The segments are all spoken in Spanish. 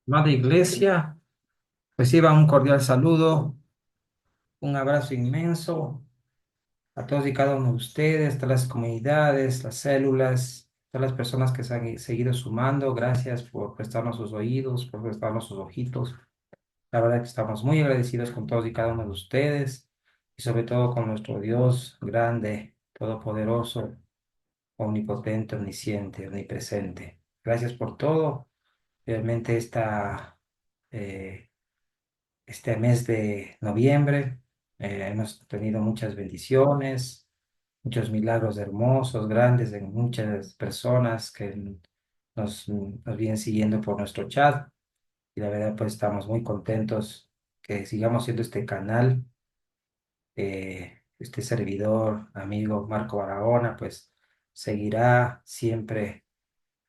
Amada Iglesia, reciba un cordial saludo, un abrazo inmenso a todos y cada uno de ustedes, todas las comunidades, las células, todas las personas que se han seguido sumando. Gracias por prestarnos sus oídos, por prestarnos sus ojitos. La verdad que estamos muy agradecidos con todos y cada uno de ustedes y sobre todo con nuestro Dios grande, todopoderoso, omnipotente, omnisciente, omnipresente. Gracias por todo. Realmente eh, este mes de noviembre. Hemos tenido muchas bendiciones, muchos milagros hermosos, grandes en muchas personas que nos vienen siguiendo por nuestro chat. Y la verdad, pues estamos muy contentos que sigamos siendo este canal. Este servidor, amigo Marco Barahona, pues seguirá siempre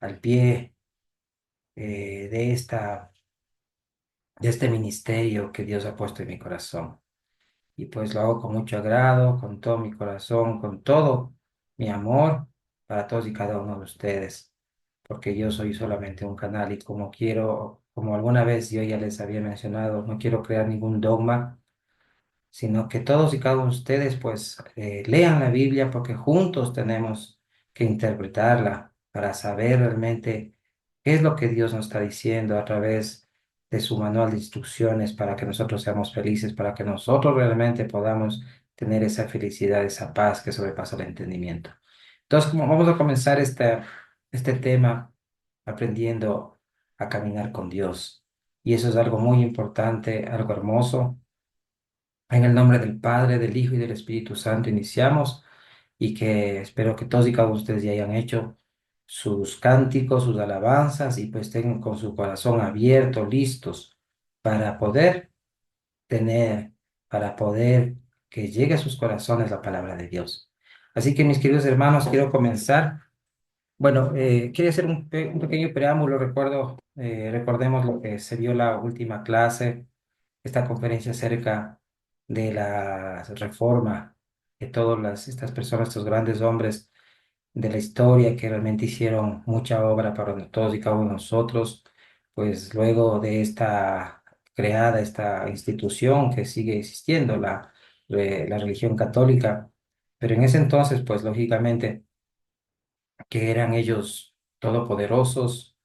al pie de este ministerio que Dios ha puesto en mi corazón. Y pues lo hago con mucho agrado, con todo mi corazón, con todo mi amor para todos y cada uno de ustedes, porque yo soy solamente un canal y como quiero, como alguna vez yo ya les había mencionado, no quiero crear ningún dogma, sino que todos y cada uno de ustedes pues lean la Biblia porque juntos tenemos que interpretarla para saber realmente qué es lo que Dios nos está diciendo a través de su manual de instrucciones para que nosotros seamos felices, para que nosotros realmente podamos tener esa felicidad, esa paz que sobrepasa el entendimiento. Entonces, como vamos a comenzar este tema aprendiendo a caminar con Dios. Y eso es algo muy importante, algo hermoso. En el nombre del Padre, del Hijo y del Espíritu Santo iniciamos y que espero que todos y cada uno de ustedes ya hayan hecho sus cánticos, sus alabanzas y pues tengan con su corazón abierto, listos para poder tener, para poder que llegue a sus corazones la palabra de Dios. Así que mis queridos hermanos, quiero comenzar. Bueno, quiero hacer un pequeño preámbulo. Recordemos lo que se vio la última clase, esta conferencia acerca de la reforma que estas personas, estos grandes hombres de la historia que realmente hicieron mucha obra para todos y cada uno de nosotros, pues luego de esta institución que sigue existiendo, la religión católica, pero en ese entonces, pues lógicamente que eran ellos todopoderosos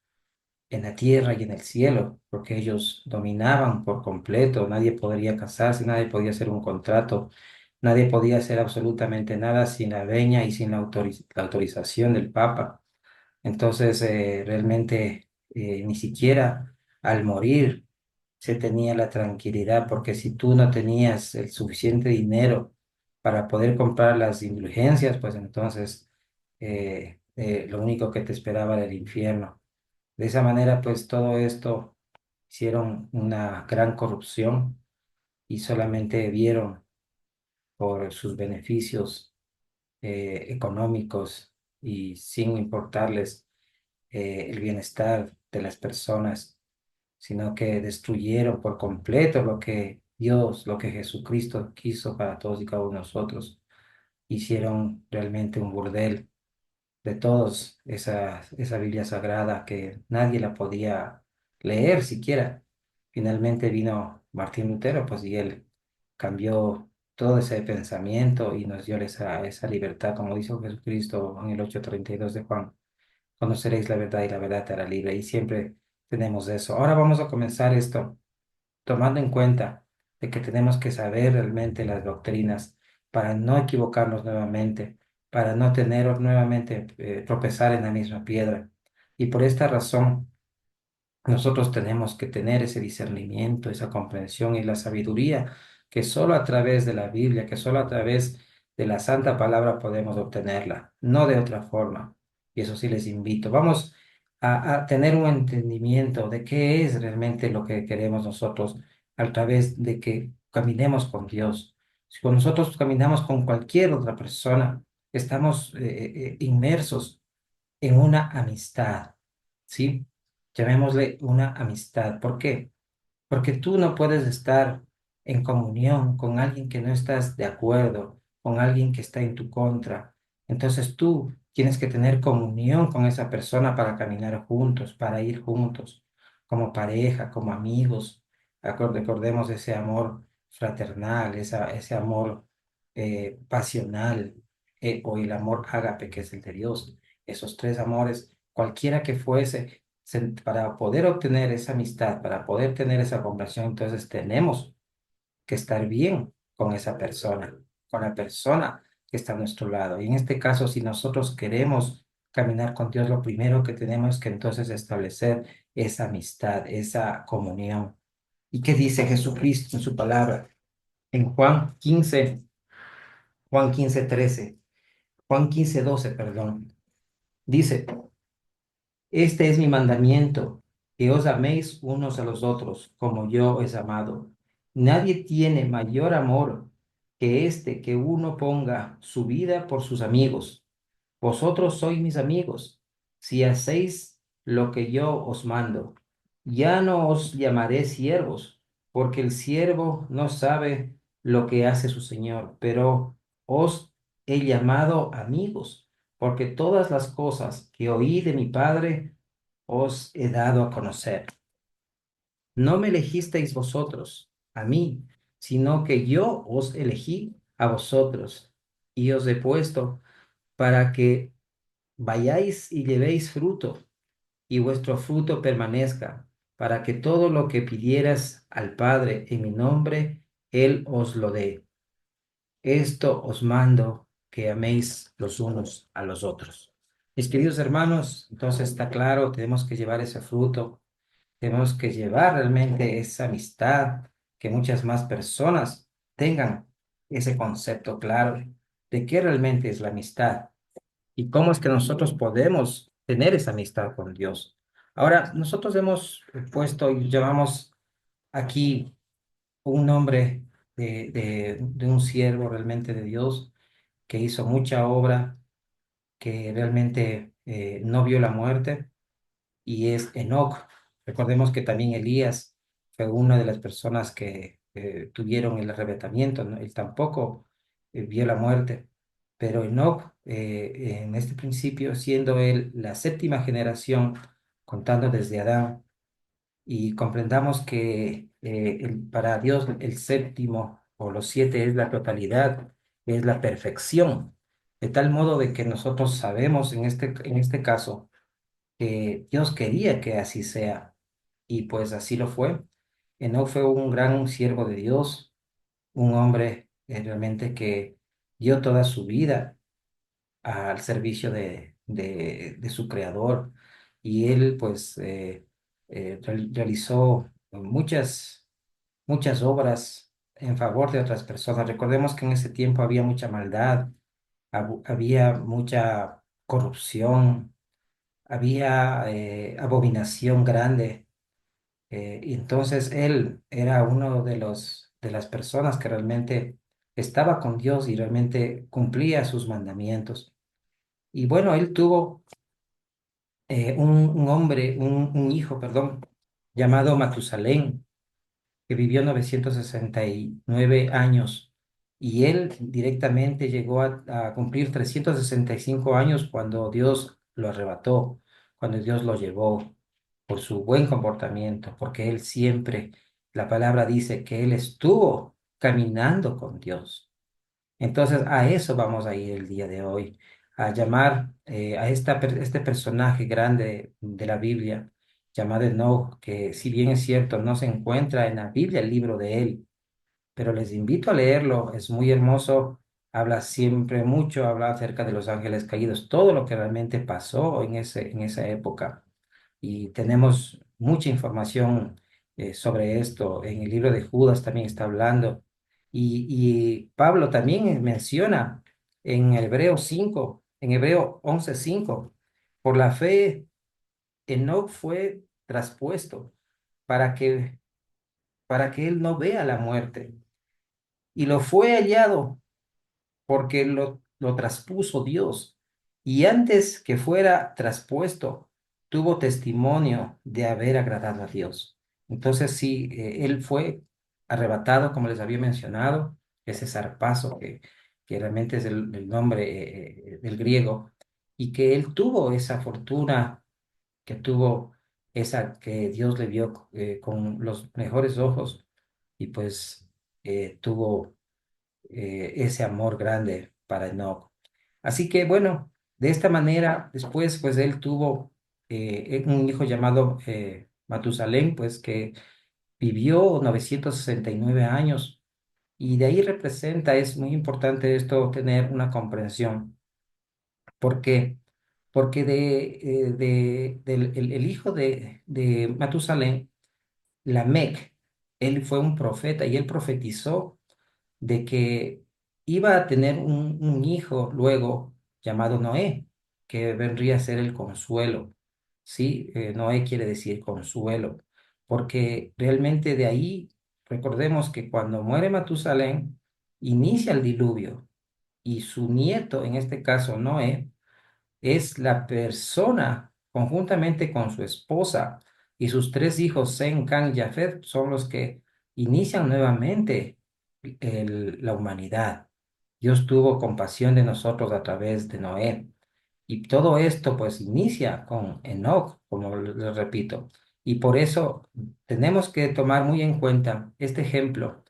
en la tierra y en el cielo, porque ellos dominaban por completo, nadie podría casarse, nadie podía hacer un contrato, nadie podía hacer absolutamente nada sin la veña y sin la autorización del Papa. Entonces, realmente ni siquiera al morir se tenía la tranquilidad, porque si tú no tenías el suficiente dinero para poder comprar las indulgencias, pues entonces lo único que te esperaba era el infierno. De esa manera, pues todo esto hicieron una gran corrupción y solamente vieron por sus beneficios económicos y sin importarles el bienestar de las personas, sino que destruyeron por completo lo que Dios, lo que Jesucristo quiso para todos y cada uno de nosotros. Hicieron realmente un burdel de todos esa Biblia sagrada que nadie la podía leer siquiera. Finalmente vino Martín Lutero, pues, y él cambió todo ese pensamiento y nos dio esa libertad, como dijo Jesucristo en el 8:32 de Juan: conoceréis la verdad y la verdad te hará libre. Y siempre tenemos eso. Ahora vamos a comenzar esto tomando en cuenta de que tenemos que saber realmente las doctrinas para no equivocarnos nuevamente, para no tener nuevamente tropezar en la misma piedra. Y por esta razón, nosotros tenemos que tener ese discernimiento, esa comprensión y la sabiduría que solo a través de la Biblia, que solo a través de la Santa Palabra podemos obtenerla, no de otra forma. Y eso sí les invito. Vamos a tener un entendimiento de qué es realmente lo que queremos nosotros a través de que caminemos con Dios. Si con nosotros caminamos con cualquier otra persona, estamos inmersos en una amistad, ¿sí? Llamémosle una amistad. ¿Por qué? Porque tú no puedes estar en comunión con alguien que no estás de acuerdo, con alguien que está en tu contra. Entonces tú tienes que tener comunión con esa persona para caminar juntos, para ir juntos. como pareja, como amigos. Recordemos ese amor fraternal, ese amor pasional, o el amor ágape, que es el de Dios. Esos tres amores, cualquiera que fuese, para poder obtener esa amistad, para poder tener esa conversión, entonces tenemos que estar bien con la persona que está a nuestro lado. Y en este caso, si nosotros queremos caminar con Dios, lo primero que tenemos que entonces establecer esa amistad, esa comunión. ¿Y qué dice Jesucristo en su palabra? En Juan 15 12 perdón. Dice, este es mi mandamiento, que os améis unos a los otros, como yo os he amado. Nadie tiene mayor amor que este, que uno ponga su vida por sus amigos. Vosotros sois mis amigos, si hacéis lo que yo os mando. Ya no os llamaré siervos, porque el siervo no sabe lo que hace su señor, pero os he llamado amigos, porque todas las cosas que oí de mi Padre os he dado a conocer. No me elegisteis vosotros, a mí, sino que yo os elegí a vosotros y os he puesto para que vayáis y llevéis fruto, y vuestro fruto permanezca, para que todo lo que pidieras al Padre en mi nombre, Él os lo dé. Esto os mando, que améis los unos a los otros. Mis queridos hermanos, entonces está claro, tenemos que llevar ese fruto, tenemos que llevar realmente esa amistad, que muchas más personas tengan ese concepto claro de qué realmente es la amistad y cómo es que nosotros podemos tener esa amistad con Dios. Ahora, nosotros hemos puesto y llamamos aquí un nombre de un siervo realmente de Dios que hizo mucha obra, que realmente no vio la muerte, y es Enoc. Recordemos que también Elías fue una de las personas que tuvieron el arrebatamiento, ¿no? Él tampoco vio la muerte, pero Enoc, en este principio, siendo él la séptima generación, contando desde Adán, y comprendamos que para Dios el séptimo o los siete es la totalidad, es la perfección, de tal modo de que nosotros sabemos en este caso que Dios quería que así sea, y pues así lo fue. Enoc fue un gran siervo de Dios, un hombre realmente que dio toda su vida al servicio de su creador, y él pues realizó muchas obras en favor de otras personas. Recordemos que en ese tiempo había mucha maldad, había mucha corrupción, había abominación grande. Y entonces él era uno de las personas que realmente estaba con Dios y realmente cumplía sus mandamientos. Y bueno, él tuvo un hijo, perdón, llamado Matusalén, que vivió 969 años, y él directamente llegó a cumplir 365 años cuando Dios lo arrebató, cuando Dios lo llevó por su buen comportamiento, porque él siempre, la palabra dice que él estuvo caminando con Dios. Entonces, a eso vamos a ir el día de hoy, a llamar a este personaje grande de la Biblia, llamado Enoch, que si bien es cierto, no se encuentra en la Biblia el libro de él, pero les invito a leerlo, es muy hermoso, habla siempre mucho, habla acerca de los ángeles caídos, todo lo que realmente pasó en esa época. Y tenemos mucha información sobre esto. En el libro de Judas también está hablando. Y Pablo también menciona en Hebreo 11:5, por la fe, Enoc fue traspuesto para para que él no vea la muerte. Y lo fue hallado porque lo traspuso Dios. Y antes que fuera traspuesto, tuvo testimonio de haber agradado a Dios. Entonces, sí, él fue arrebatado, como les había mencionado, ese zarpazo que realmente es el nombre del griego, y que él tuvo esa fortuna que tuvo esa que Dios le vio con los mejores ojos y pues tuvo ese amor grande para Enoch. Así que bueno, de esta manera, después pues él tuvo un hijo llamado Matusalén, pues que vivió 969 años y de ahí representa, es muy importante esto, tener una comprensión. ¿Por qué? Porque el hijo de Matusalén, Lamec, él fue un profeta y él profetizó de que iba a tener un hijo luego llamado Noé, que vendría a ser el consuelo. Sí, Noé quiere decir consuelo, porque realmente de ahí, recordemos que cuando muere Matusalén, inicia el diluvio y su nieto, en este caso Noé, es la persona, conjuntamente con su esposa y sus tres hijos, Sem, Cam y Jafet, son los que inician nuevamente la humanidad. Dios tuvo compasión de nosotros a través de Noé. Y todo esto pues inicia con Enoch, como les repito. Y por eso tenemos que tomar muy en cuenta este ejemplo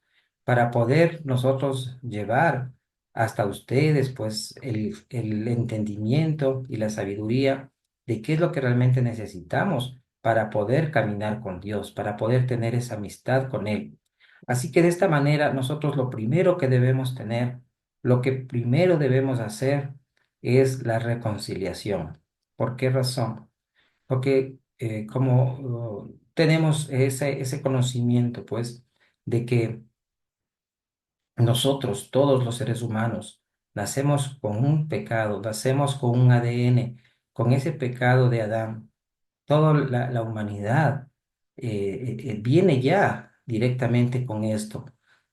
para poder nosotros llevar hasta ustedes pues el entendimiento y la sabiduría de qué es lo que realmente necesitamos para poder caminar con Dios, para poder tener esa amistad con Él. Así que de esta manera nosotros lo primero que debemos tener, lo que primero debemos hacer, es la reconciliación. ¿Por qué razón? Porque como tenemos ese conocimiento, pues, de que nosotros, todos los seres humanos, nacemos con un pecado, nacemos con un ADN, con ese pecado de Adán, toda la humanidad viene ya directamente con esto.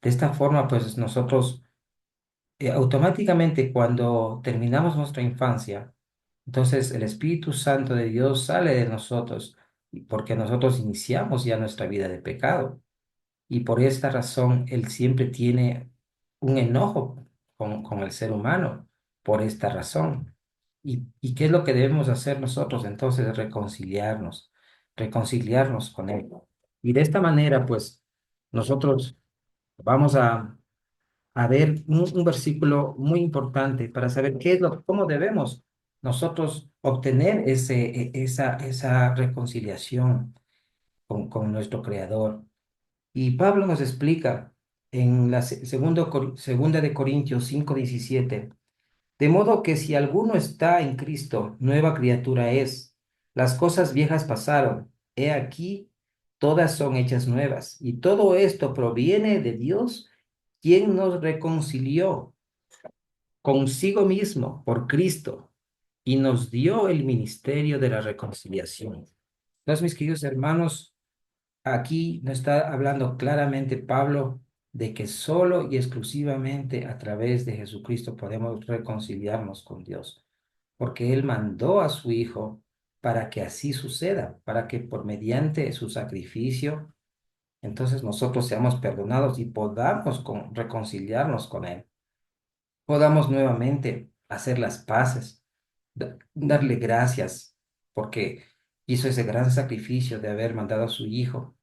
De esta forma, pues nosotros automáticamente cuando terminamos nuestra infancia, entonces el Espíritu Santo de Dios sale de nosotros porque nosotros iniciamos ya nuestra vida de pecado. Y por esta razón Él siempre tiene un enojo con el ser humano, por esta razón. ¿Y qué es lo que debemos hacer nosotros entonces? Reconciliarnos, reconciliarnos con Él. Y de esta manera, pues, nosotros vamos a ver un versículo muy importante para saber qué es cómo debemos nosotros obtener esa reconciliación con nuestro Creador. Y Pablo nos explica en la segunda de Corintios 5:17, de modo que si alguno está en Cristo, nueva criatura es. Las cosas viejas pasaron, he aquí, todas son hechas nuevas. Y todo esto proviene de Dios, quien nos reconcilió consigo mismo por Cristo y nos dio el ministerio de la reconciliación. Entonces, mis queridos hermanos, aquí nos está hablando claramente Pablo de que solo y exclusivamente a través de Jesucristo podemos reconciliarnos con Dios, porque Él mandó a su Hijo para que así suceda, para que por mediante su sacrificio, entonces nosotros seamos perdonados y podamos reconciliarnos con Él, podamos nuevamente hacer las paces, darle gracias, porque hizo ese gran sacrificio de haber mandado a su Hijo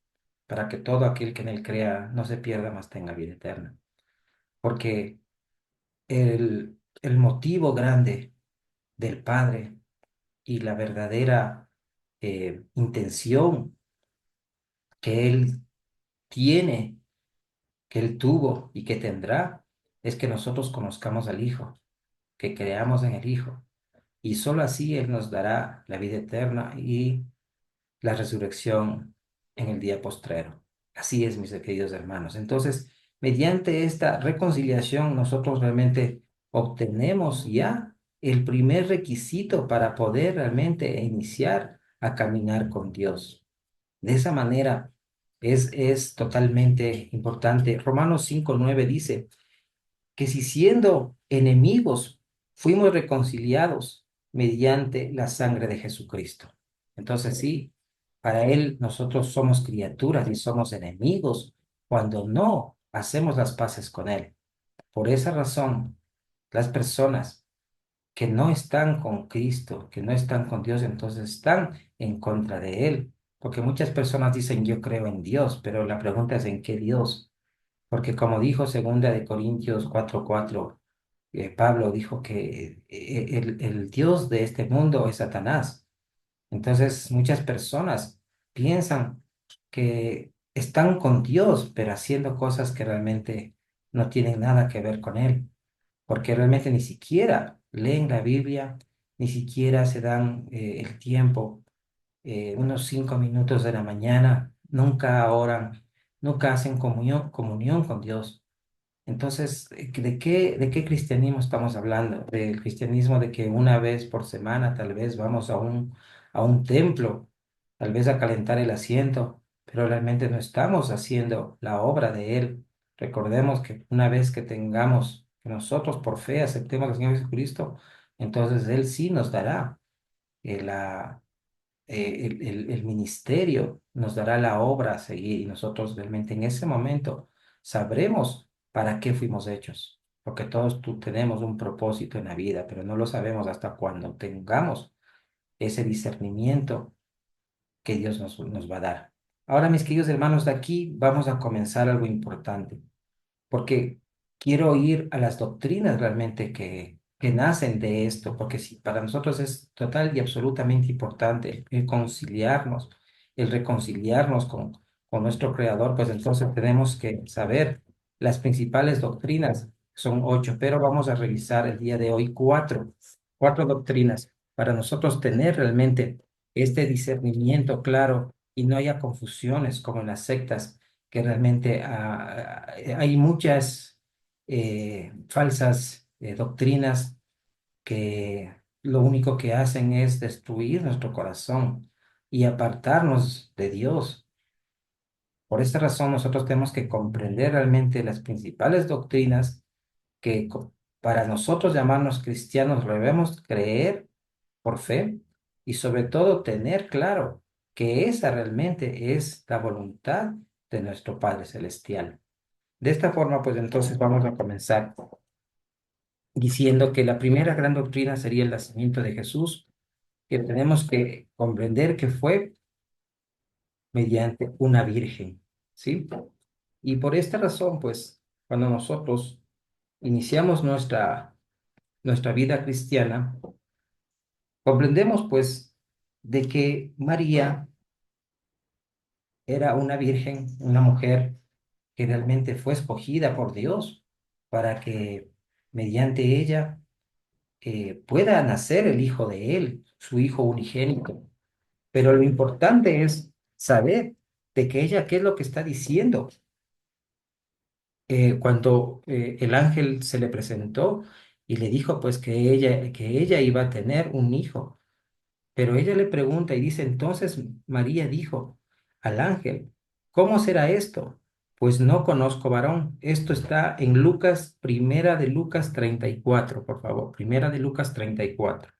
para que todo aquel que en él crea no se pierda, mas tenga vida eterna. Porque el motivo grande del Padre y la verdadera intención que Él tiene, que Él tuvo y que tendrá, es que nosotros conozcamos al Hijo, que creamos en el Hijo. Y solo así Él nos dará la vida eterna y la resurrección en el día postrero. Así es, mis queridos hermanos. Entonces, mediante esta reconciliación, nosotros realmente obtenemos ya el primer requisito para poder realmente iniciar a caminar con Dios. De esa manera es totalmente importante. Romanos 5:9 dice, que si siendo enemigos fuimos reconciliados mediante la sangre de Jesucristo. Entonces sí, para Él nosotros somos criaturas y somos enemigos cuando no hacemos las paces con Él. Por esa razón, las personas que no están con Cristo, que no están con Dios, entonces están en contra de Él. Porque muchas personas dicen yo creo en Dios, pero la pregunta es ¿en qué Dios? Porque como dijo segunda de Corintios 4:4, Pablo dijo que el Dios de este mundo es Satanás. Entonces muchas personas piensan que están con Dios, pero haciendo cosas que realmente no tienen nada que ver con Él, porque realmente ni siquiera leen la Biblia, ni siquiera se dan el tiempo, unos 5 minutos de la mañana, nunca oran, nunca hacen comunión con Dios. Entonces, ¿de qué cristianismo estamos hablando? Del cristianismo de que una vez por semana tal vez vamos a un templo, tal vez a calentar el asiento, pero realmente no estamos haciendo la obra de Él. Recordemos que una vez que tengamos, que nosotros por fe aceptemos al Señor Jesucristo, entonces Él sí nos dará el ministerio, nos dará la obra a seguir y nosotros realmente en ese momento sabremos para qué fuimos hechos, porque todos tenemos un propósito en la vida, pero no lo sabemos hasta cuando tengamos ese discernimiento que Dios nos va a dar. Ahora, mis queridos hermanos, de aquí vamos a comenzar algo importante porque quiero ir a las doctrinas realmente que nacen de esto, porque si para nosotros es total y absolutamente importante el reconciliarnos con nuestro Creador, pues entonces tenemos que saber las principales doctrinas, son 8, pero vamos a revisar el día de hoy cuatro doctrinas para nosotros tener realmente este discernimiento claro y no haya confusiones como en las sectas que realmente hay muchas falsas doctrinas que lo único que hacen es destruir nuestro corazón y apartarnos de Dios. Por esta razón, nosotros tenemos que comprender realmente las principales doctrinas que para nosotros llamarnos cristianos debemos creer por fe y sobre todo tener claro que esa realmente es la voluntad de nuestro Padre Celestial. De esta forma, pues entonces vamos a comenzar diciendo que la primera gran doctrina sería el nacimiento de Jesús, que tenemos que comprender que fue mediante una virgen, ¿sí? Y por esta razón, pues, cuando nosotros iniciamos nuestra vida cristiana, comprendemos, pues, de que María era una virgen, una mujer que realmente fue escogida por Dios para que mediante ella pueda nacer el hijo de él, su hijo unigénito. Pero lo importante es saber de que ella qué es lo que está diciendo. Cuando el ángel se le presentó y le dijo pues que ella iba a tener un hijo, pero ella le pregunta y dice, entonces María dijo al ángel, ¿cómo será esto? Pues no conozco varón. Esto está en Lucas, primera de Lucas 34, por favor, primera de Lucas 34.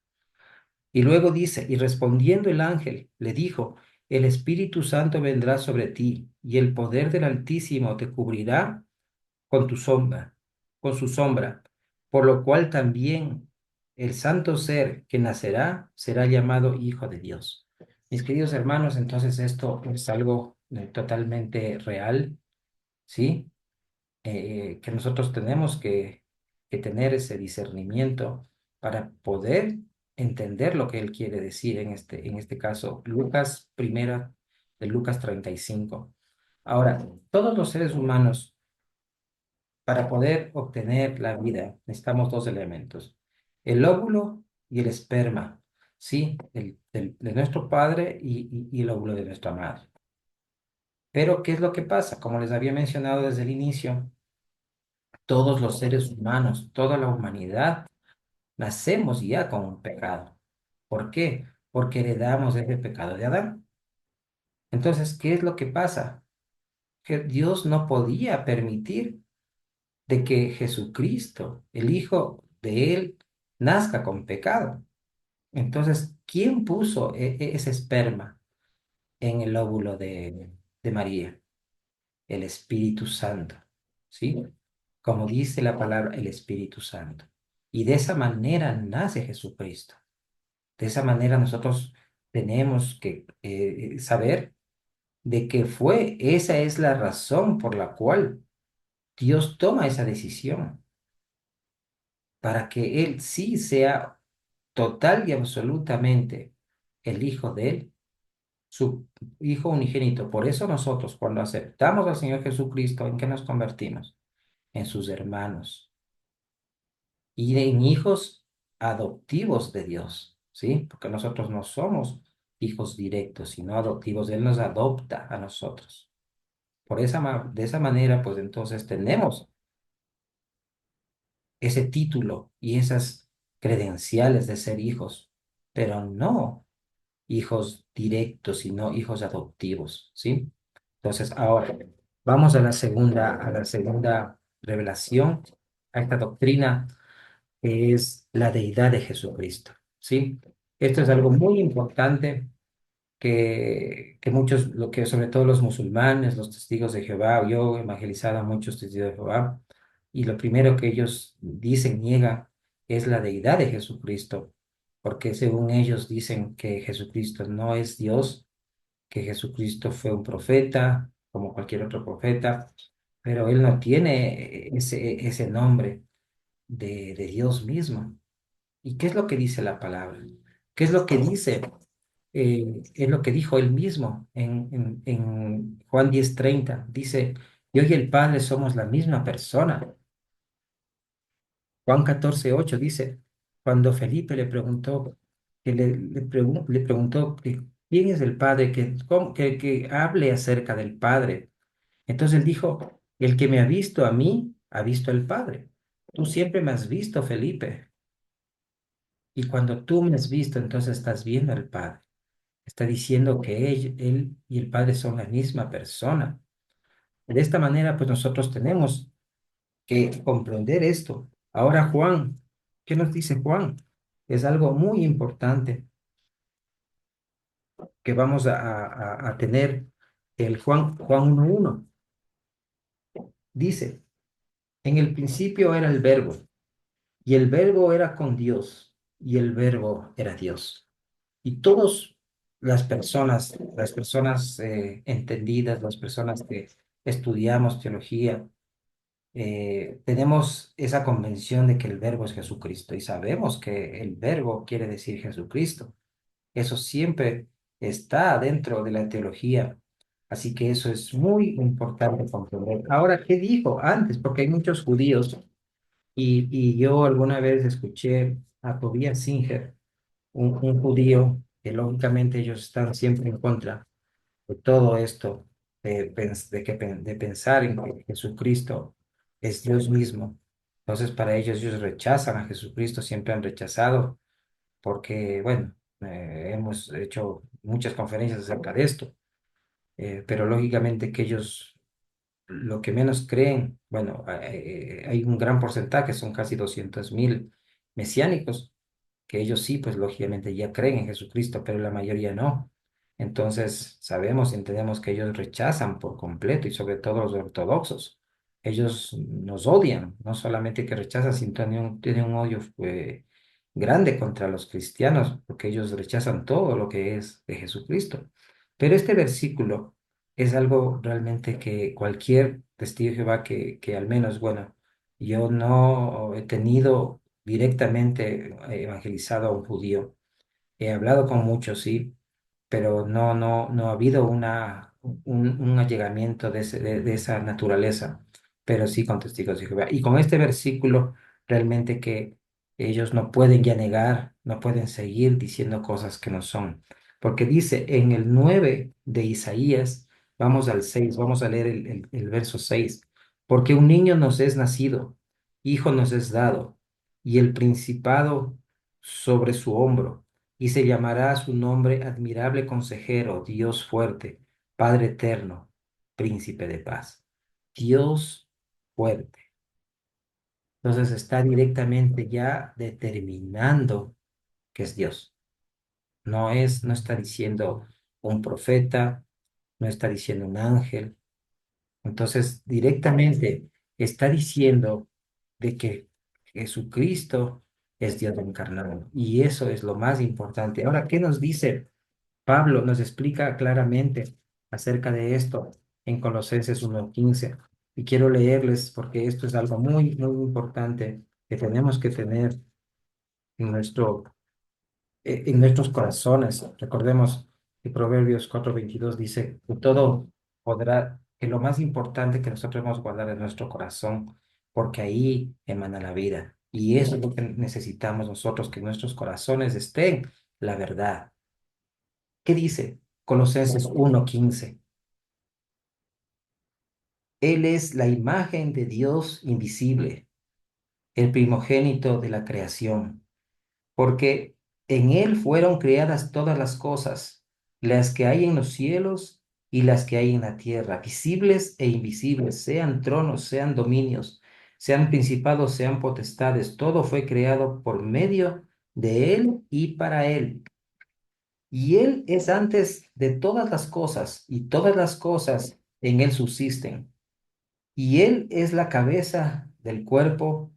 Y luego dice, y respondiendo el ángel, le dijo, el Espíritu Santo vendrá sobre ti, y el poder del Altísimo te cubrirá con tu sombra, con su sombra, por lo cual también el santo ser que nacerá será llamado Hijo de Dios. Mis queridos hermanos, entonces esto es algo totalmente real, ¿sí? Que nosotros tenemos que tener ese discernimiento para poder entender lo que él quiere decir en este caso, Lucas primera de Lucas 35. Ahora, todos los seres humanos, para poder obtener la vida, necesitamos dos elementos, el óvulo y el esperma, ¿sí? De nuestro padre y el óvulo de nuestra madre. Pero, ¿qué es lo que pasa? Como les había mencionado desde el inicio, todos los seres humanos, toda la humanidad, nacemos ya con un pecado. ¿Por qué? Porque heredamos ese pecado de Adán. Entonces, ¿qué es lo que pasa? Que Dios no podía permitir de que Jesucristo, el Hijo de Él, nazca con pecado. Entonces, ¿quién puso ese esperma en el óvulo de María? El Espíritu Santo, ¿sí? Como dice la palabra, el Espíritu Santo. Y de esa manera nace Jesucristo. De esa manera nosotros tenemos que saber de que esa es la razón por la cual Dios toma esa decisión, para que Él sí sea total y absolutamente el Hijo de Él, su Hijo unigénito. Por eso nosotros, cuando aceptamos al Señor Jesucristo, ¿en qué nos convertimos? En sus hermanos y en hijos adoptivos de Dios, ¿sí? Porque nosotros no somos hijos directos, sino adoptivos. Él nos adopta a nosotros. De esa manera, pues entonces tenemos ese título y esas credenciales de ser hijos, pero no hijos directos, sino hijos adoptivos, ¿sí? Entonces, ahora vamos a la segunda revelación, a esta doctrina que es la deidad de Jesucristo, ¿sí? Esto es algo muy importante que muchos, lo que sobre todo los musulmanes, los testigos de Jehová, yo he evangelizado a muchos testigos de Jehová, y lo primero que ellos dicen, niegan, es la deidad de Jesucristo, porque según ellos dicen que Jesucristo no es Dios, que Jesucristo fue un profeta, como cualquier otro profeta, pero él no tiene ese nombre de Dios mismo. ¿Y qué es lo que dice la palabra? ¿Qué es lo que dice? Es lo que dijo él mismo en Juan 10:30. Dice, yo y el Padre somos la misma persona. Juan 14:8 dice, cuando Felipe le preguntó, le preguntó que quién es el Padre, que hable acerca del Padre. Entonces él dijo, el que me ha visto a mí, ha visto al Padre. Tú siempre me has visto, Felipe. Y cuando tú me has visto, entonces estás viendo al Padre. Está diciendo que él y el Padre son la misma persona. De esta manera, pues nosotros tenemos que comprender esto. Ahora, Juan, ¿qué nos dice Juan? Es algo muy importante que vamos a tener. El Juan 1:1 dice, en el principio era el verbo, y el verbo era con Dios, y el verbo era Dios. Y todas las personas entendidas, las personas que estudiamos teología, tenemos esa convención de que el verbo es Jesucristo y sabemos que el verbo quiere decir Jesucristo. Eso siempre está dentro de la teología. Así que eso es muy importante comprender. Ahora, ¿qué dijo antes? Porque hay muchos judíos y yo alguna vez escuché a Tobias Singer, un judío, que lógicamente ellos están siempre en contra de todo esto, de pensar en que Jesucristo es Dios mismo. Entonces, para ellos rechazan a Jesucristo, siempre han rechazado, porque, bueno, hemos hecho muchas conferencias acerca de esto, pero lógicamente que ellos lo que menos creen, bueno, hay un gran porcentaje, son casi 200.000 mesiánicos, que ellos sí, pues lógicamente ya creen en Jesucristo, pero la mayoría no. Entonces, sabemos y entendemos que ellos rechazan por completo, y sobre todo los ortodoxos. Ellos nos odian, no solamente que rechazan, sino tienen un odio grande contra los cristianos, porque ellos rechazan todo lo que es de Jesucristo. Pero este versículo es algo realmente que cualquier testigo de Jehová que al menos, bueno, yo no he tenido directamente evangelizado a un judío. He hablado con muchos, sí, pero no ha habido un allegamiento de esa naturaleza, pero sí con testigos de Jehová. Y con este versículo, realmente que ellos no pueden ya negar, no pueden seguir diciendo cosas que no son. Porque dice en el 9 de Isaías, vamos al 6, vamos a leer el verso 6, porque un niño nos es nacido, hijo nos es dado, y el principado sobre su hombro y se llamará su nombre admirable consejero, Dios fuerte, Padre eterno, príncipe de paz. Dios fuerte. Entonces está directamente ya determinando que es Dios. No está diciendo un profeta, no está diciendo un ángel. Entonces directamente está diciendo de que Jesucristo es Dios encarnado. Y eso es lo más importante. Ahora, ¿qué nos dice? Pablo nos explica claramente acerca de esto en Colosenses 1:15. Y quiero leerles porque esto es algo muy, muy importante que tenemos que tener en en nuestros corazones. Recordemos que Proverbios 4:22 dice que todo podrá, que lo más importante que nosotros debemos guardar es nuestro corazón, porque ahí emana la vida. Y eso es lo que necesitamos nosotros, que en nuestros corazones estén la verdad. ¿Qué dice Colosenses 1:15? Él es la imagen de Dios invisible, el primogénito de la creación, porque en Él fueron creadas todas las cosas, las que hay en los cielos y las que hay en la tierra, visibles e invisibles, sean tronos, sean dominios, sean principados, sean potestades, todo fue creado por medio de Él y para Él. Y Él es antes de todas las cosas, y todas las cosas en Él subsisten. Y Él es la cabeza del cuerpo,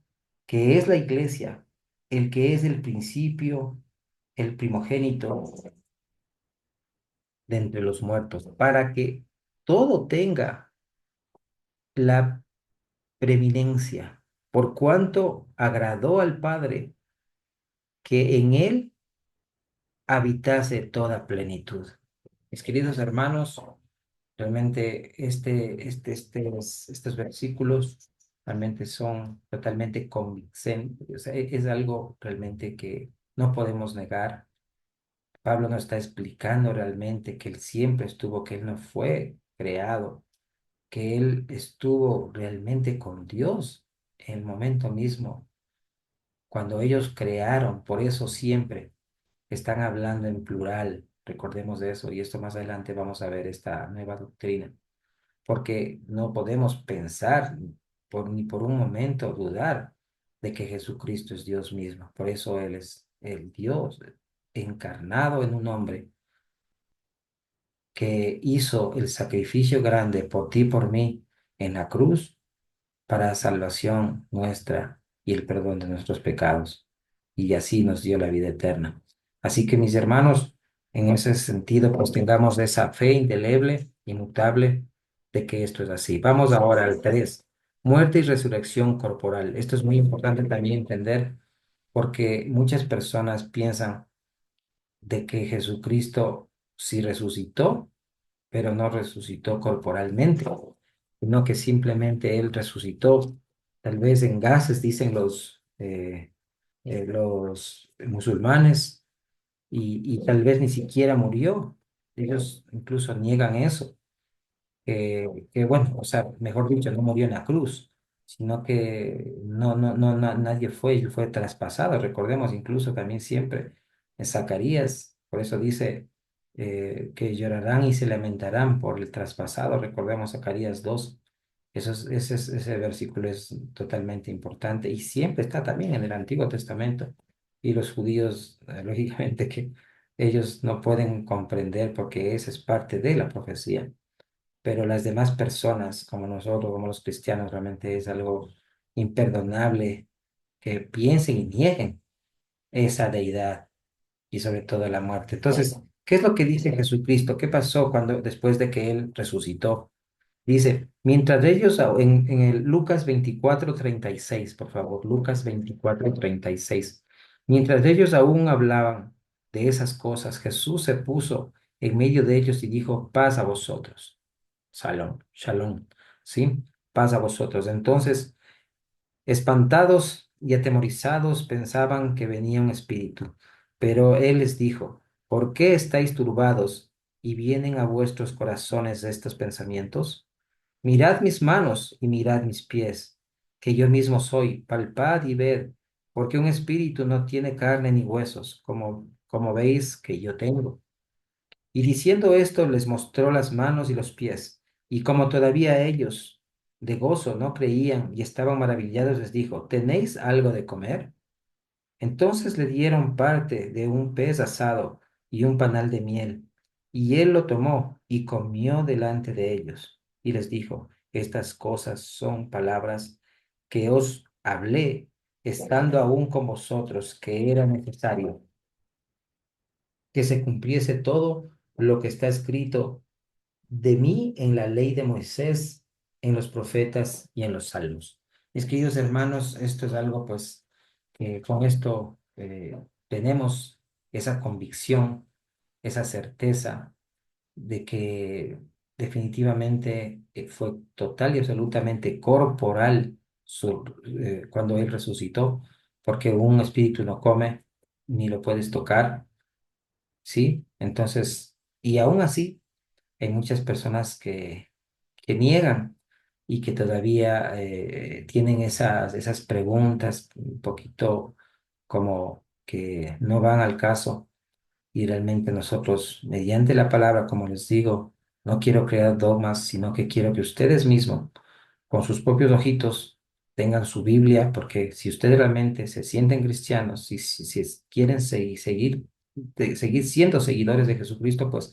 que es la iglesia, el que es el principio, el primogénito de entre los muertos, para que todo tenga la preeminencia, por cuanto agradó al Padre que en Él habitase toda plenitud. Mis queridos hermanos, realmente estos versículos realmente son totalmente convincentes. O sea, es algo realmente que no podemos negar. Pablo nos está explicando realmente que él siempre estuvo, que él no fue creado, que él estuvo realmente con Dios en el momento mismo, cuando ellos crearon. Por eso siempre están hablando en plural. Recordemos de eso, y esto más adelante vamos a ver esta nueva doctrina, porque no podemos pensar ni por un momento dudar de que Jesucristo es Dios mismo. Por eso Él es el Dios encarnado en un hombre que hizo el sacrificio grande por ti y por mí en la cruz para salvación nuestra y el perdón de nuestros pecados. Y así nos dio la vida eterna. Así que mis hermanos, en ese sentido, pues tengamos esa fe indeleble, inmutable, de que esto es así. Vamos ahora al 3, muerte y resurrección corporal. Esto es muy importante también entender porque muchas personas piensan de que Jesucristo sí resucitó, pero no resucitó corporalmente, sino que simplemente Él resucitó, tal vez en gases, dicen los musulmanes, y tal vez ni siquiera murió. Ellos incluso niegan eso que bueno, o sea, mejor dicho, no murió en la cruz, sino que nadie fue, y fue traspasado. Recordemos incluso también siempre en Zacarías, por eso dice que llorarán y se lamentarán por el traspasado. Recordemos Zacarías 2. Ese versículo es totalmente importante y siempre está también en el Antiguo Testamento. Y los judíos, lógicamente que ellos no pueden comprender porque esa es parte de la profecía, pero las demás personas, como nosotros, como los cristianos, realmente es algo imperdonable que piensen y nieguen esa deidad y sobre todo la muerte. Entonces, ¿qué es lo que dice Jesucristo? ¿Qué pasó cuando después de que Él resucitó? Dice, mientras ellos, en el Lucas 24:36, por favor, Lucas 24:36, mientras ellos aún hablaban de esas cosas, Jesús se puso en medio de ellos y dijo, paz a vosotros. Shalom, shalom, ¿sí? Paz a vosotros. Entonces, espantados y atemorizados, pensaban que venía un espíritu, pero él les dijo, ¿por qué estáis turbados y vienen a vuestros corazones estos pensamientos? Mirad mis manos y mirad mis pies, que yo mismo soy, palpad y ved, porque un espíritu no tiene carne ni huesos, como veis que yo tengo. Y diciendo esto, les mostró las manos y los pies. Y como todavía ellos de gozo no creían y estaban maravillados, les dijo, ¿tenéis algo de comer? Entonces le dieron parte de un pez asado y un panal de miel. Y él lo tomó y comió delante de ellos. Y les dijo, estas cosas son palabras que os hablé, estando aún con vosotros, que era necesario que se cumpliese todo lo que está escrito de mí en la ley de Moisés, en los profetas y en los salmos. Mis queridos hermanos, esto es algo pues que con esto tenemos esa convicción, esa certeza de que definitivamente fue total y absolutamente corporal cuando Él resucitó, porque un espíritu no come ni lo puedes tocar, ¿sí? Entonces, y aún así, hay muchas personas que niegan y que todavía tienen esas preguntas un poquito como que no van al caso y realmente nosotros, mediante la palabra, como les digo, no quiero crear dogmas, sino que quiero que ustedes mismos, con sus propios ojitos, tengan su Biblia, porque si ustedes realmente se sienten cristianos y si quieren seguir siendo seguidores de Jesucristo, pues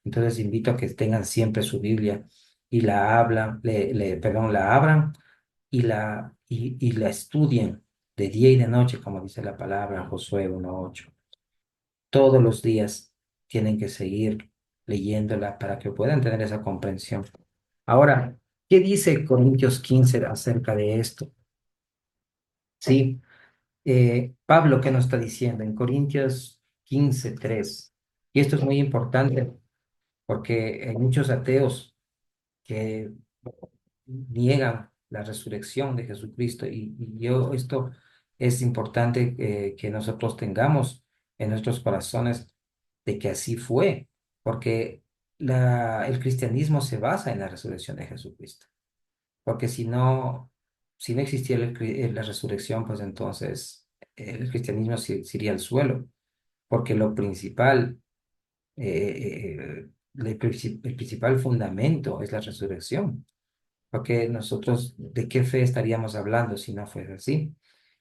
entonces invito a que tengan siempre su Biblia y la hablan, perdón, la abran y la estudien de día y de noche, como dice la palabra Josué 1:8. Todos los días tienen que seguir leyéndola para que puedan tener esa comprensión. Ahora, ¿qué dice Corintios 15 acerca de esto? Sí, Pablo, ¿qué nos está diciendo? En Corintios 15:3. Y esto es muy importante porque hay muchos ateos que niegan la resurrección de Jesucristo esto es importante que nosotros tengamos en nuestros corazones de que así fue, porque el cristianismo se basa en la resurrección de Jesucristo, porque si no existiera la resurrección, pues entonces el cristianismo se iría al suelo, porque lo principal, el principal fundamento es la resurrección. Porque nosotros, ¿de qué fe estaríamos hablando si no fuese así?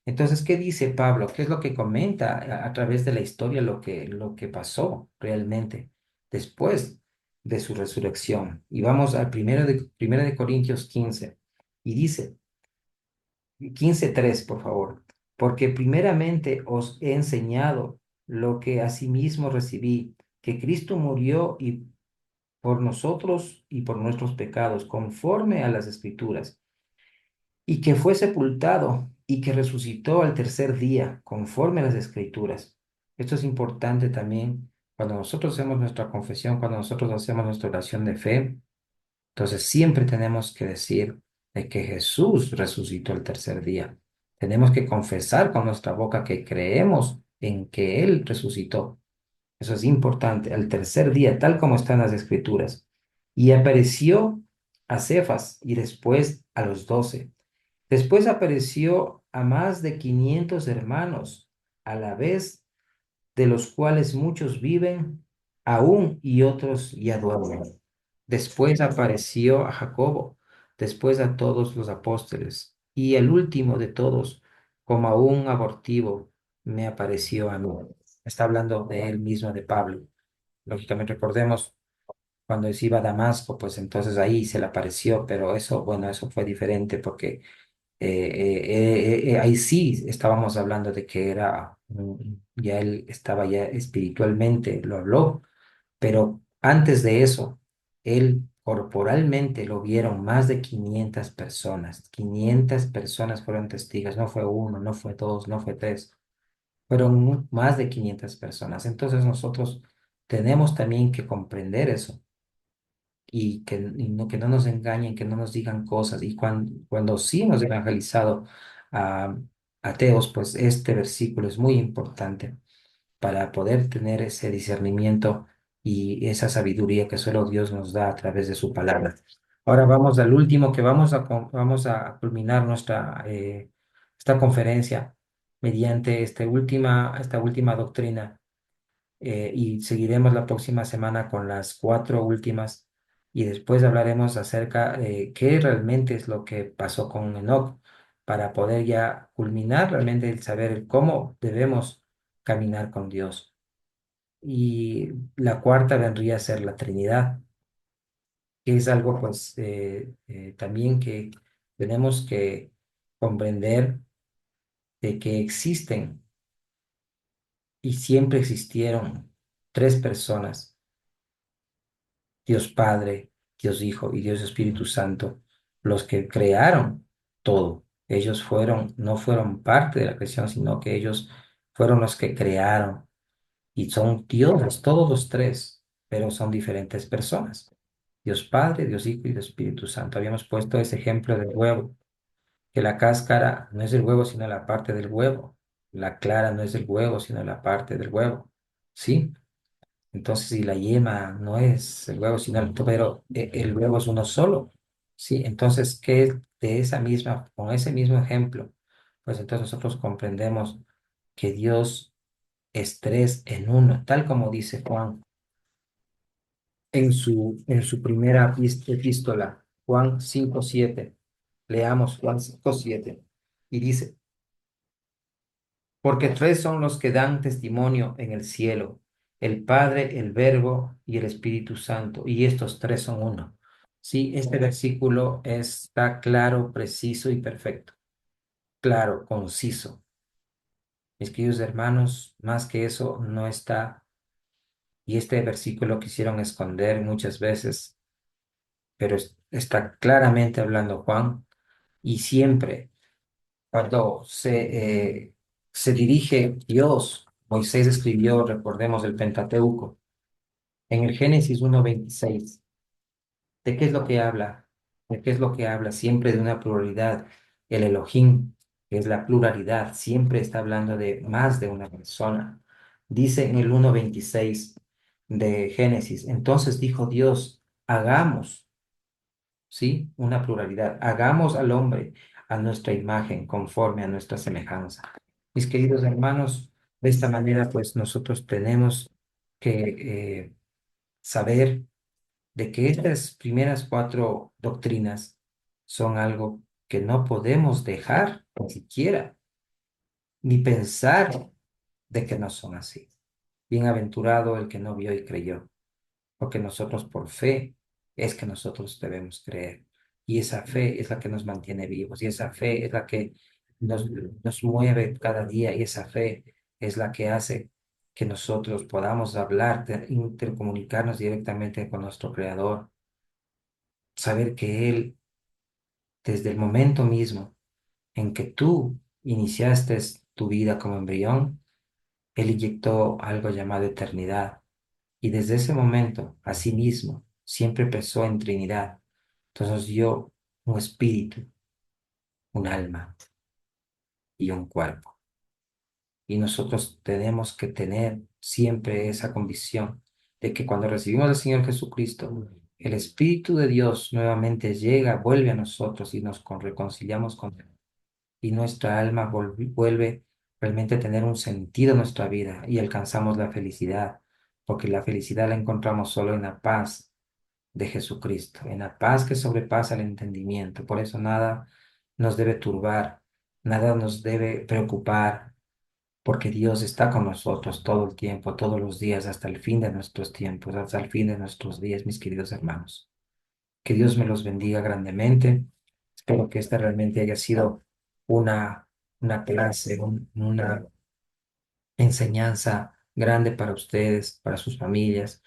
Entonces, ¿qué dice Pablo? ¿Qué es lo que comenta a través de la historia lo que pasó realmente después de su resurrección? Y vamos al primero de Corintios 15 y dice, 15:3 por favor, porque primeramente os he enseñado lo que asimismo recibí, que Cristo murió y por nosotros y por nuestros pecados, conforme a las Escrituras, y que fue sepultado y que resucitó al tercer día, conforme a las Escrituras. Esto es importante también cuando nosotros hacemos nuestra confesión, cuando nosotros hacemos nuestra oración de fe. Entonces siempre tenemos que decir de que Jesús resucitó el tercer día. Tenemos que confesar con nuestra boca que creemos en que Él resucitó. Eso es importante. Al tercer día, tal como están las Escrituras. Y apareció a Cefas y después a los 12. Después apareció a más de 500 hermanos a la vez, de los cuales muchos viven aún y otros ya duermen. Después apareció a Jacobo, después a todos los apóstoles, y el último de todos, como a un abortivo, me apareció a mí. Está hablando de él mismo, de Pablo. Lógicamente recordemos cuando se iba a Damasco, pues entonces ahí se le apareció, pero eso, bueno, eso fue diferente porque ahí sí estábamos hablando de que ya él estaba ya espiritualmente, lo habló, pero antes de eso, él corporalmente lo vieron más de 500 personas. 500 personas fueron testigos, no fue uno, no fue dos, no fue tres, fueron más de 500 personas. Entonces nosotros tenemos también que comprender eso y que no nos engañen, que no nos digan cosas. Y cuando sí hemos evangelizado a ateos, pues este versículo es muy importante para poder tener ese discernimiento y esa sabiduría que solo Dios nos da a través de su palabra. Ahora vamos al último que vamos a culminar esta conferencia mediante esta última doctrina y seguiremos la próxima semana con las cuatro últimas y después hablaremos acerca de qué realmente es lo que pasó con Enoch para poder ya culminar realmente el saber el cómo debemos caminar con Dios. Y la cuarta vendría a ser la Trinidad, que es algo pues también que tenemos que comprender de que existen y siempre existieron tres personas Dios Padre, Dios Hijo y Dios Espíritu Santo, los que crearon todo. Ellos fueron, no fueron parte de la creación, sino que ellos fueron los que crearon y son dioses, todos los tres, pero son diferentes personas. Dios Padre, Dios Hijo y Dios Espíritu Santo. Habíamos puesto ese ejemplo del huevo, que la cáscara no es el huevo, sino la parte del huevo. La clara no es el huevo, sino la parte del huevo. ¿Sí? Entonces, si la yema no es el huevo, sino pero el huevo es uno solo. ¿Sí? Entonces, ¿qué de esa misma, con ese mismo ejemplo? Pues entonces nosotros comprendemos que Dios es tres en uno, tal como dice Juan en su primera epístola, Juan 5:7. Leamos Juan 5:7. Y dice, porque tres son los que dan testimonio en el cielo, el Padre, el Verbo y el Espíritu Santo, y estos tres son uno. Sí, este versículo está claro, preciso y perfecto. Claro, conciso. Mis queridos hermanos, más que eso no está, y este versículo quisieron esconder muchas veces, pero está claramente hablando Juan, y siempre cuando se dirige Dios, Moisés escribió, recordemos el Pentateuco, en el Génesis 1:26. ¿De qué es lo que habla? ¿De qué es lo que habla? Siempre de una pluralidad. El Elohim, que es la pluralidad, siempre está hablando de más de una persona. Dice en el 1:26 de Génesis, entonces dijo Dios, hagamos, ¿sí? Una pluralidad. Hagamos al hombre a nuestra imagen, conforme a nuestra semejanza. Mis queridos hermanos, de esta manera, pues nosotros tenemos que saber de que estas primeras cuatro doctrinas son algo que no podemos dejar ni siquiera, ni pensar de que no son así. Bienaventurado el que no vio y creyó, porque nosotros por fe es que nosotros debemos creer. Y esa fe es la que nos mantiene vivos, y esa fe es la que nos, nos mueve cada día, y esa fe es la que hace que nosotros podamos hablar, intercomunicarnos directamente con nuestro Creador, saber que Él, desde el momento mismo en que tú iniciaste tu vida como embrión, Él inyectó algo llamado eternidad. Y desde ese momento, asimismo, siempre pensó en Trinidad. Entonces nos dio un espíritu, un alma y un cuerpo. Y nosotros tenemos que tener siempre esa convicción de que cuando recibimos al Señor Jesucristo, el Espíritu de Dios nuevamente llega, vuelve a nosotros y nos reconciliamos con Él. Y nuestra alma vuelve realmente a tener un sentido en nuestra vida y alcanzamos la felicidad, porque la felicidad la encontramos solo en la paz de Jesucristo, en la paz que sobrepasa el entendimiento. Por eso nada nos debe turbar, nada nos debe preocupar, porque Dios está con nosotros todo el tiempo, todos los días, hasta el fin de nuestros tiempos, hasta el fin de nuestros días, mis queridos hermanos. Que Dios me los bendiga grandemente. Espero que esta realmente haya sido una clase, una enseñanza grande para ustedes, para sus familias,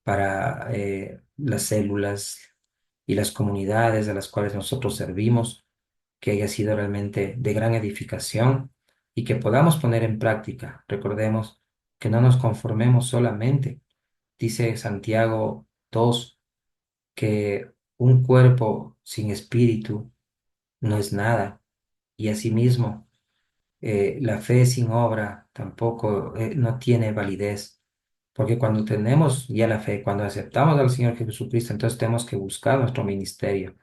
para las células y las comunidades a las cuales nosotros servimos, que haya sido realmente de gran edificación y que podamos poner en práctica. Recordemos que no nos conformemos solamente, dice Santiago 2, que un cuerpo sin espíritu no es nada, y asimismo la fe sin obra tampoco no tiene validez, porque cuando tenemos ya la fe, cuando aceptamos al Señor Jesucristo, entonces tenemos que buscar nuestro ministerio.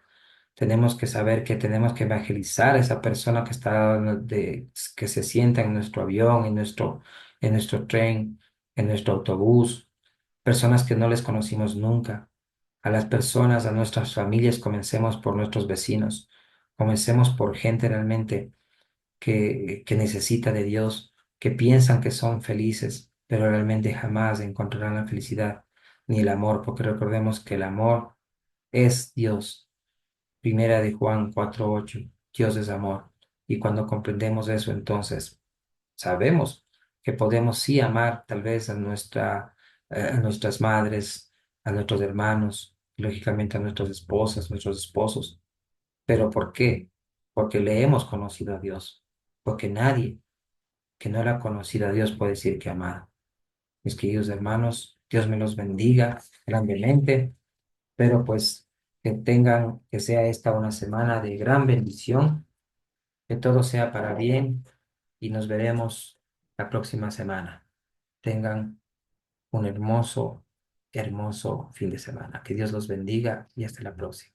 Tenemos que saber que tenemos que evangelizar a esa persona que está que se sienta en nuestro avión, en nuestro tren, en nuestro autobús, personas que no les conocimos nunca. A las personas, a nuestras familias, comencemos por nuestros vecinos, comencemos por gente realmente que necesita de Dios, que piensan que son felices, pero realmente jamás encontrarán la felicidad ni el amor, porque recordemos que el amor es Dios. Primera de Juan 4:8, Dios es amor. Y cuando comprendemos eso, entonces sabemos que podemos sí amar tal vez a nuestras madres, a nuestros hermanos, lógicamente a nuestras esposas, nuestros esposos. ¿Pero por qué? Porque le hemos conocido a Dios. Porque nadie que no le ha conocido a Dios puede decir que ha amado. Mis queridos hermanos, Dios me los bendiga grandemente, pero pues que sea esta una semana de gran bendición, que todo sea para bien y nos veremos la próxima semana. Tengan un hermoso, hermoso fin de semana. Que Dios los bendiga y hasta la próxima.